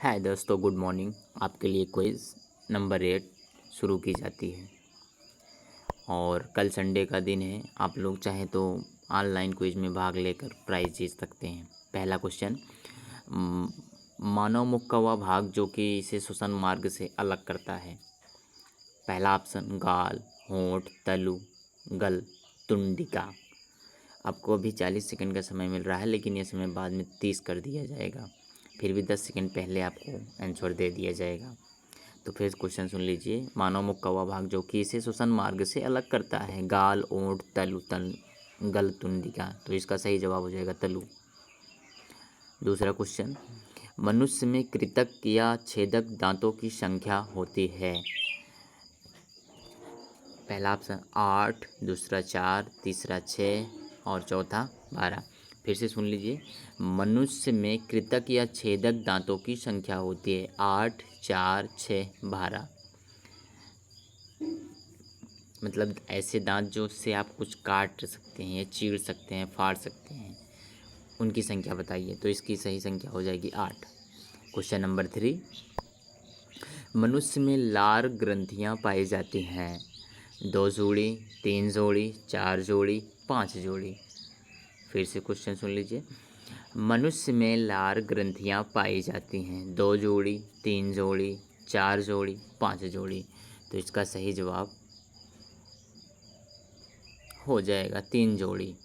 हाय दोस्तों, good morning. आपके लिए क्विज़ नंबर 8 शुरू की जाती है और कल संडे का दिन है। आप लोग चाहें तो ऑनलाइन क्विज़ में भाग लेकर प्राइज़ जीत सकते हैं। पहला क्वेश्चन, म- मानव मुख का वह भाग जो कि इसे श्वसन मार्ग से अलग करता है। पहला ऑप्शन गाल, होंठ, तलु, गल, तुंडिका। आपको अभी 40 सेकंड का समय मिल रहा है, लेकिन ये समय बाद में 30 कर दिया जाएगा। फिर भी 10 सेकंड पहले आपको आंसर दे दिया जाएगा। तो फिर क्वेश्चन सुन लीजिए। मानव मुख का वह भाग जो कि इसे श्वसन मार्ग से अलग करता है। गाल, ओंठ, तलु, गल, तुंडिका। तो इसका सही जवाब हो जाएगा तलु। दूसरा क्वेश्चन, मनुष्य में कृतक या छेदक दांतों की संख्या होती है। पहला ऑप्शन 8, दूसरा 4, तीसरा 6 और चौथा 12। फिर से सुन लीजिए। मनुष्य में कृतक या छेदक दांतों की संख्या होती है 8, 4, 6, 12। मतलब ऐसे दांत जो से आप कुछ काट सकते हैं या चीर सकते हैं, फाड़ सकते हैं, उनकी संख्या बताइए। तो इसकी सही संख्या हो जाएगी 8। क्वेश्चन नंबर 3, मनुष्य में लार ग्रंथियां पाई जाती हैं। 2 जोड़ी, 3 जोड़ी, 4 जोड़ी, 5 जोड़ी। फिर से क्वेश्चन सुन लीजिए। मनुष्य में लार ग्रंथियां पाई जाती हैं। 2 जोड़ी, 3 जोड़ी, 4 जोड़ी, 5 जोड़ी। तो इसका सही जवाब हो जाएगा 3 जोड़ी।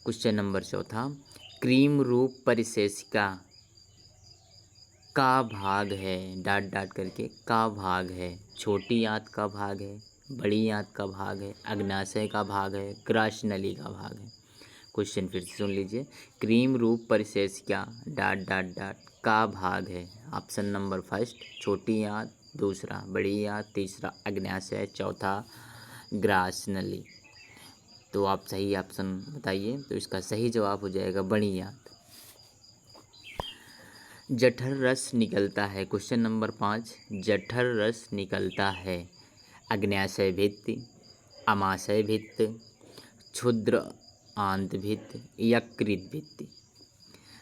क्वेश्चन नंबर 4, क्रीम रूप परिशेषिका का भाग है। डाट डाट करके का भाग है। छोटी आंत का भाग है, बड़ी आंत का भाग है, अग्नाशय का भाग है, ग्रास नली का भाग है। क्वेश्चन फिर से सुन लीजिए। क्रीम रूप परिशेषिका डाट डाट डाट का भाग है। ऑप्शन नंबर फर्स्ट छोटी आंत, दूसरा बड़ी आंत, तीसरा अग्नाशय, चौथा ग्रास नली। तो आप सही ऑप्शन बताइए। तो इसका सही जवाब हो जाएगा बड़ी आंत। जठर रस निकलता है। क्वेश्चन नंबर 5, जठर रस निकलता है। अग्न्याशय भित्ति, अमाशय भित्ति, क्षुद्र आंत भित्ति, यकृत भित्ति।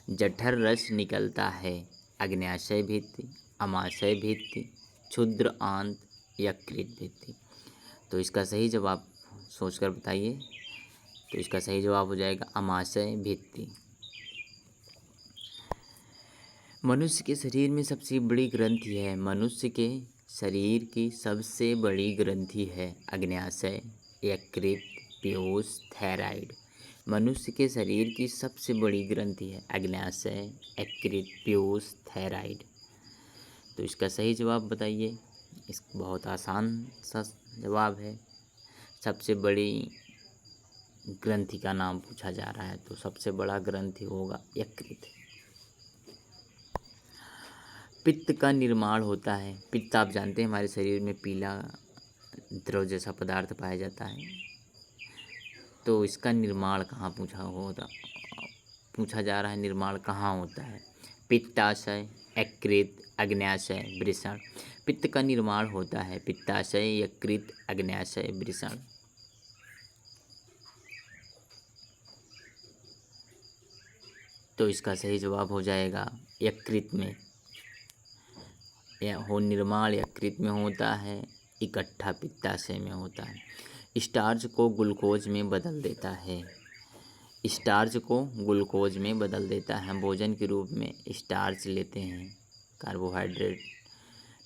जठर रस निकलता है। अग्न्याशय भित्ति, अमाशय भित्ति, क्षुद्र आंत, यकृत भित्ति। तो इसका सही जवाब सोचकर बताइए। तो इसका सही जवाब हो जाएगा अमाशय भित्ति। मनुष्य के शरीर में सबसे बड़ी ग्रंथि है। मनुष्य के शरीर की सबसे बड़ी ग्रंथि है अग्न्याशय, यकृत, पीयूष, थायराइड। मनुष्य के शरीर की सबसे बड़ी ग्रंथि है अग्न्याशय, यकृत, पीयूष, थायराइड। तो इसका सही जवाब बताइए। इस बहुत आसान सा जवाब है। सबसे बड़ी ग्रंथि का नाम पूछा जा रहा है, तो सबसे बड़ा ग्रंथि होगा यकृत। पित्त का निर्माण होता है। पित्त आप जानते हैं हमारे शरीर में पीला द्रव जैसा पदार्थ पाया जाता है। तो इसका निर्माण कहाँ पूछा जा रहा है, निर्माण कहाँ होता है। पित्ताशय, यकृत, अग्न्याशय, वृषण। पित्त का निर्माण होता है पित्ताशय, यकृत, अग्न्याशय, वृषण। तो इसका सही जवाब हो जाएगा यकृत में। निर्माण यकृत में होता है, इकट्ठा पित्ताशय में होता है। स्टार्च को ग्लूकोज में बदल देता है। स्टार्च को ग्लूकोज में बदल देता है। भोजन के रूप में स्टार्च लेते हैं, कार्बोहाइड्रेट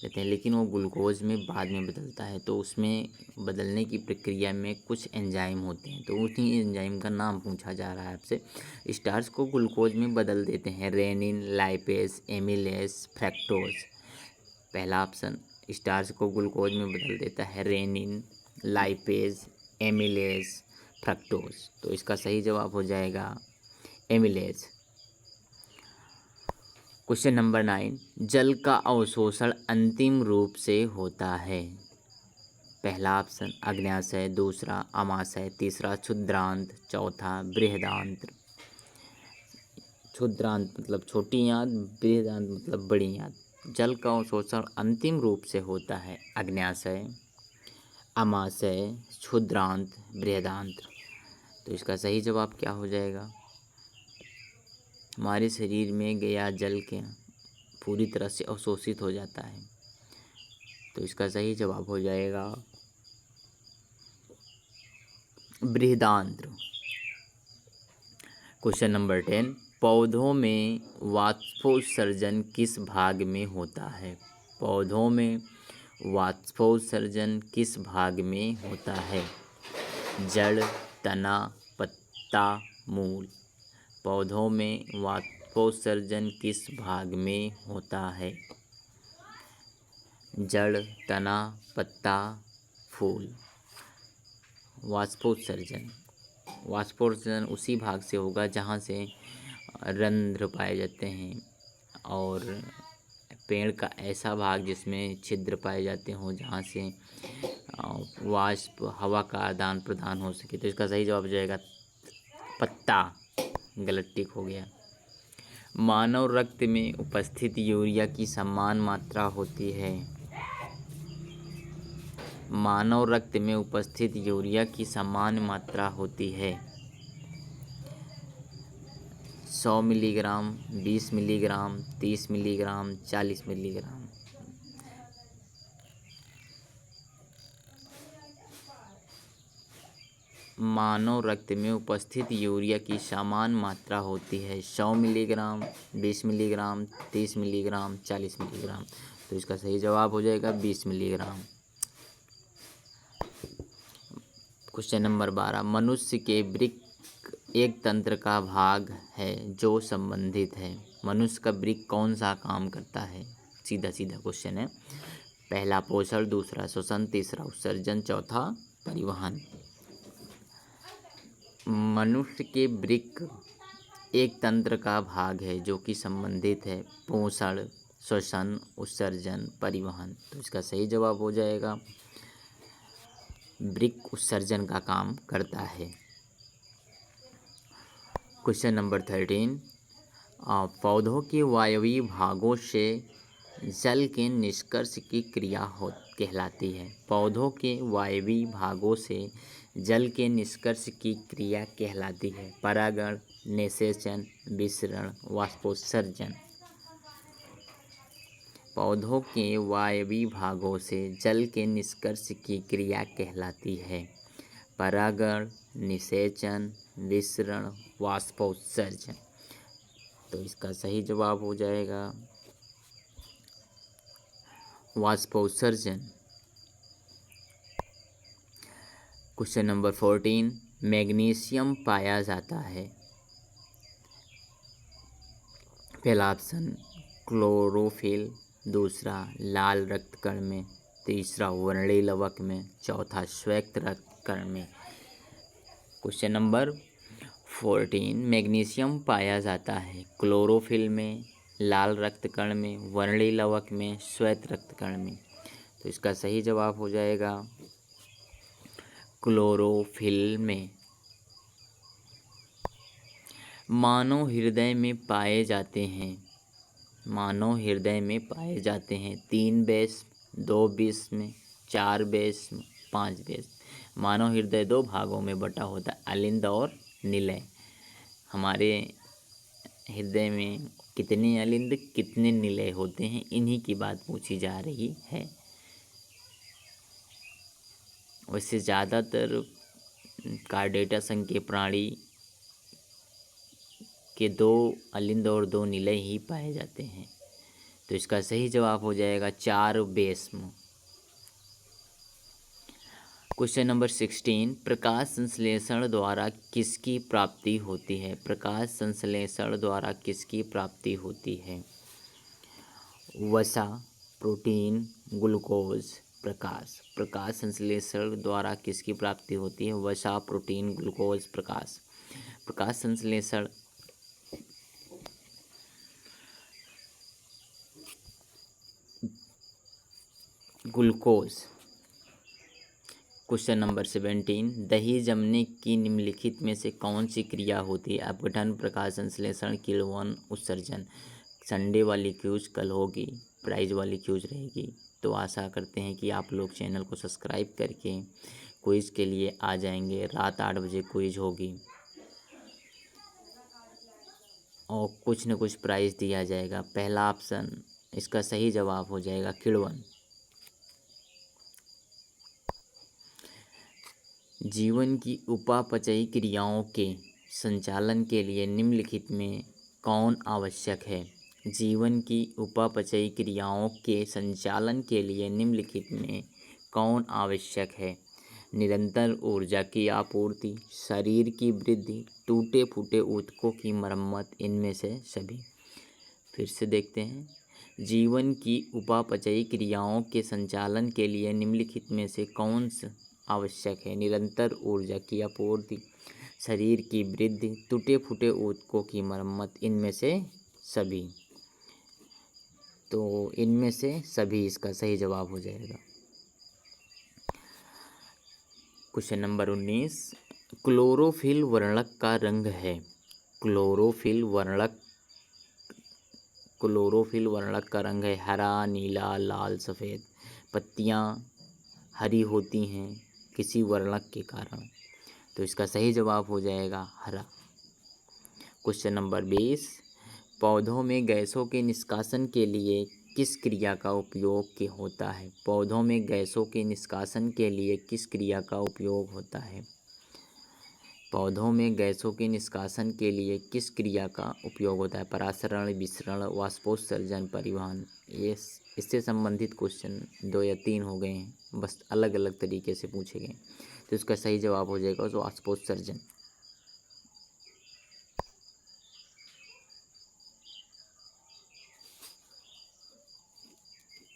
लेते हैं, लेकिन वो ग्लूकोज में बाद में बदलता है। तो उसमें बदलने की प्रक्रिया में कुछ एंजाइम होते हैं, तो उसी एंजाइम का नाम पूछा जा रहा है आपसे। स्टार्च को ग्लूकोज में बदल देते हैं रेनिन, लाइपेज, एमिलेज, फ्रैक्टोज। पहला ऑप्शन स्टार्च को ग्लूकोज में बदल देता है रेनिन, लाइपेज, एमिलेज, फ्रक्टोज। तो इसका सही जवाब हो जाएगा एमिलेज। क्वेश्चन नंबर 9, जल का अवशोषण अंतिम रूप से होता है। पहला ऑप्शन अग्न्याशय, दूसरा अमाशय, तीसरा क्षुद्रांत, चौथा बृहदांत्र। क्षुद्रांत मतलब छोटी आंत, बृहदांत मतलब बड़ी आंत। जल का अवशोषण अंतिम रूप से होता है अग्न्याशय, अमाशय, क्षुद्रांत, बृहदांत्र। तो इसका सही जवाब क्या हो जाएगा हमारे शरीर में गया जल के पूरी तरह से अवशोषित हो जाता है। तो इसका सही जवाब हो जाएगा बृहदान्त्र। क्वेश्चन नंबर 10, पौधों में वाष्पोत्सर्जन किस भाग में होता है? पौधों में वाष्पोत्सर्जन किस भाग में होता है? जड़, तना, पत्ता, मूल। पौधों में वाष्पोत्सर्जन किस भाग में होता है? जड़, तना, पत्ता, फूल। वाष्पोत्सर्जन उसी भाग से होगा जहाँ से रंध्र पाए जाते हैं, और पेड़ का ऐसा भाग जिसमें छिद्र पाए जाते हों जहाँ से वाष्प हवा का आदान प्रदान हो सके। तो इसका सही जवाब हो जाएगा पत्ता। गलत टिक हो गया। मानव रक्त में उपस्थित यूरिया की समान मात्रा होती है। मानव रक्त में उपस्थित यूरिया की समान मात्रा होती है 100 मिलीग्राम, 20 मिलीग्राम, 30 मिलीग्राम, 40 मिलीग्राम। मानव रक्त में उपस्थित यूरिया की समान मात्रा होती है 100 मिलीग्राम, 20 मिलीग्राम, 30 मिलीग्राम, 40 मिलीग्राम। तो इसका सही जवाब हो जाएगा 20 मिलीग्राम। क्वेश्चन नंबर 12, मनुष्य के वृक्क एक तंत्र का भाग है जो संबंधित है। मनुष्य का वृक्क कौन सा काम करता है? सीधा सीधा क्वेश्चन है। पहला पोषण, दूसरा श्वसन, तीसरा उत्सर्जन, चौथा परिवहन। मनुष्य के वृक्क एक तंत्र का भाग है जो कि संबंधित है पोषण, श्वसन, उत्सर्जन, परिवहन। तो इसका सही जवाब हो जाएगा वृक्क उत्सर्जन का काम करता है। क्वेश्चन नंबर 13, पौधों के वायवीय भागों से जल के निष्कर्ष की क्रिया कहलाती है। पौधों के वायवीय भागों से जल के निष्कर्ष की क्रिया कहलाती है परागण, निषेचन, विसरण, वाष्पोत्सर्जन। पौधों के वायवीय भागों से जल के निष्कर्ष की क्रिया कहलाती है परागण, निषेचन, विसरण, वाष्पोत्सर्जन। तो इसका सही जवाब हो जाएगा वाष्पोत्सर्जन। क्वेश्चन नंबर 14, मैग्नीशियम पाया जाता है। पहला ऑप्शन क्लोरोफिल, दूसरा लाल रक्तकण में, तीसरा वर्णीय लवक में, चौथा श्वेत रक्तकण में। क्वेश्चन नंबर 14, मैग्नीशियम पाया जाता है क्लोरोफिल में, लाल रक्तकण में, वर्णीय लवक में, श्वेत रक्तकण में। तो इसका सही जवाब हो जाएगा क्लोरोफिल में। मानव हृदय में पाए जाते हैं। मानव हृदय में पाए जाते हैं 3 बेस्म, 2 बिस्म, 4 बेस्म, 5 बेस्म। मानव हृदय 2 भागों में बटा होता है, अलिंद और निलय। हमारे हृदय में कितने अलिंद कितने निलय होते हैं, इन्हीं की बात पूछी जा रही है। वैसे ज़्यादातर कार्डेटा संघ के प्राणी के 2 अलिंद और 2 निलय ही पाए जाते हैं। तो इसका सही जवाब हो जाएगा 4 बेस्म। क्वेश्चन नंबर 16, प्रकाश संश्लेषण द्वारा किसकी प्राप्ति होती है? प्रकाश संश्लेषण द्वारा किसकी प्राप्ति होती है? वसा, प्रोटीन, ग्लूकोज, प्रकाश। प्रकाश संश्लेषण द्वारा किसकी प्राप्ति होती है? वसा, प्रोटीन, ग्लूकोज, प्रकाश। प्रकाश संश्लेषण ग्लूकोज। क्वेश्चन नंबर 17, दही जमने की निम्नलिखित में से कौन सी क्रिया होती है? अपघटन, प्रकाश संश्लेषण, किण्वन, उत्सर्जन। संडे वाली क्यूज कल होगी, प्राइज वाली क्यूज रहेगी। तो आशा करते हैं कि आप लोग चैनल को सब्सक्राइब करके क्विज के लिए आ जाएंगे। रात 8 बजे क्विज होगी और कुछ न कुछ प्राइज़ दिया जाएगा। पहला ऑप्शन इसका सही जवाब हो जाएगा किण्वन। जीवन की उपापचयी क्रियाओं के संचालन के लिए निम्नलिखित में कौन आवश्यक है? जीवन की उपापचयी क्रियाओं के संचालन के लिए निम्नलिखित में कौन आवश्यक है? निरंतर ऊर्जा की आपूर्ति, शरीर की वृद्धि, टूटे फूटे ऊतकों की मरम्मत, इनमें से सभी। फिर से देखते हैं, जीवन की उपापचयी क्रियाओं के संचालन के लिए निम्नलिखित में से कौन सा आवश्यक है? निरंतर ऊर्जा की आपूर्ति, शरीर की वृद्धि, टूटे फूटे ऊतकों की मरम्मत, इनमें से सभी। तो इनमें से सभी इसका सही जवाब हो जाएगा। क्वेश्चन नंबर 19, क्लोरोफिल वर्णक का रंग है। क्लोरोफिल वर्णक का रंग है हरा, नीला, लाल, सफ़ेद। पत्तियाँ हरी होती हैं किसी वर्णक के कारण, तो इसका सही जवाब हो जाएगा हरा। क्वेश्चन नंबर 20, पौधों में गैसों के निष्कासन के लिए किस क्रिया का उपयोग होता है? पौधों में गैसों के निष्कासन के लिए किस क्रिया का उपयोग होता है? पौधों में गैसों के निष्कासन के लिए किस क्रिया का उपयोग होता है? परासरण, विसरण, वाष्पोत्सर्जन, परिवहन। ये इससे संबंधित क्वेश्चन 2 या 3 हो गए हैं, बस अलग अलग तरीके से पूछे गए। तो इसका सही जवाब हो जाएगा वाष्पोत्सर्जन।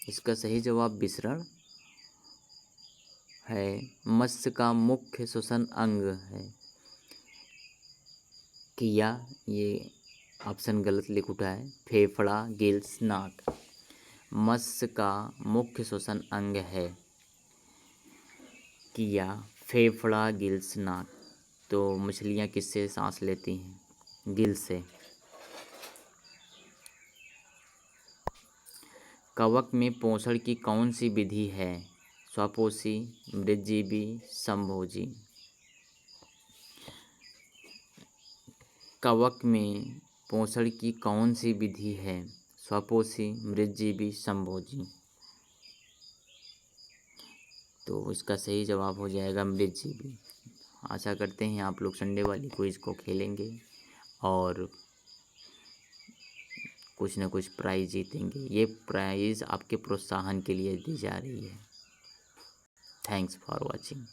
इसका सही जवाब विसरण है। मत्स्य का मुख्य श्वसन अंग है किया, ये ऑप्शन गलत लिख उठा है। फेफड़ा, गिल्स, नाक। मत्स्य का मुख्य श्वसन अंग है किया, फेफड़ा, गिल्स, नाक। तो मछलियाँ किससे सांस लेती हैं? गिल्स से। कवक में पोषण की कौन सी विधि है? स्वपोषी, मृतजीवी, संभोजी। कवक में पोषण की कौन सी विधि है? स्वपोषी, मृतजीवी, संभोजी। तो इसका सही जवाब हो जाएगा मृतजीवी। आशा करते हैं आप लोग संडे वाली क्विज को खेलेंगे और कुछ न कुछ प्राइज़ जीतेंगे। ये प्राइज़ आपके प्रोत्साहन के लिए दी जा रही है। Thanks for watching.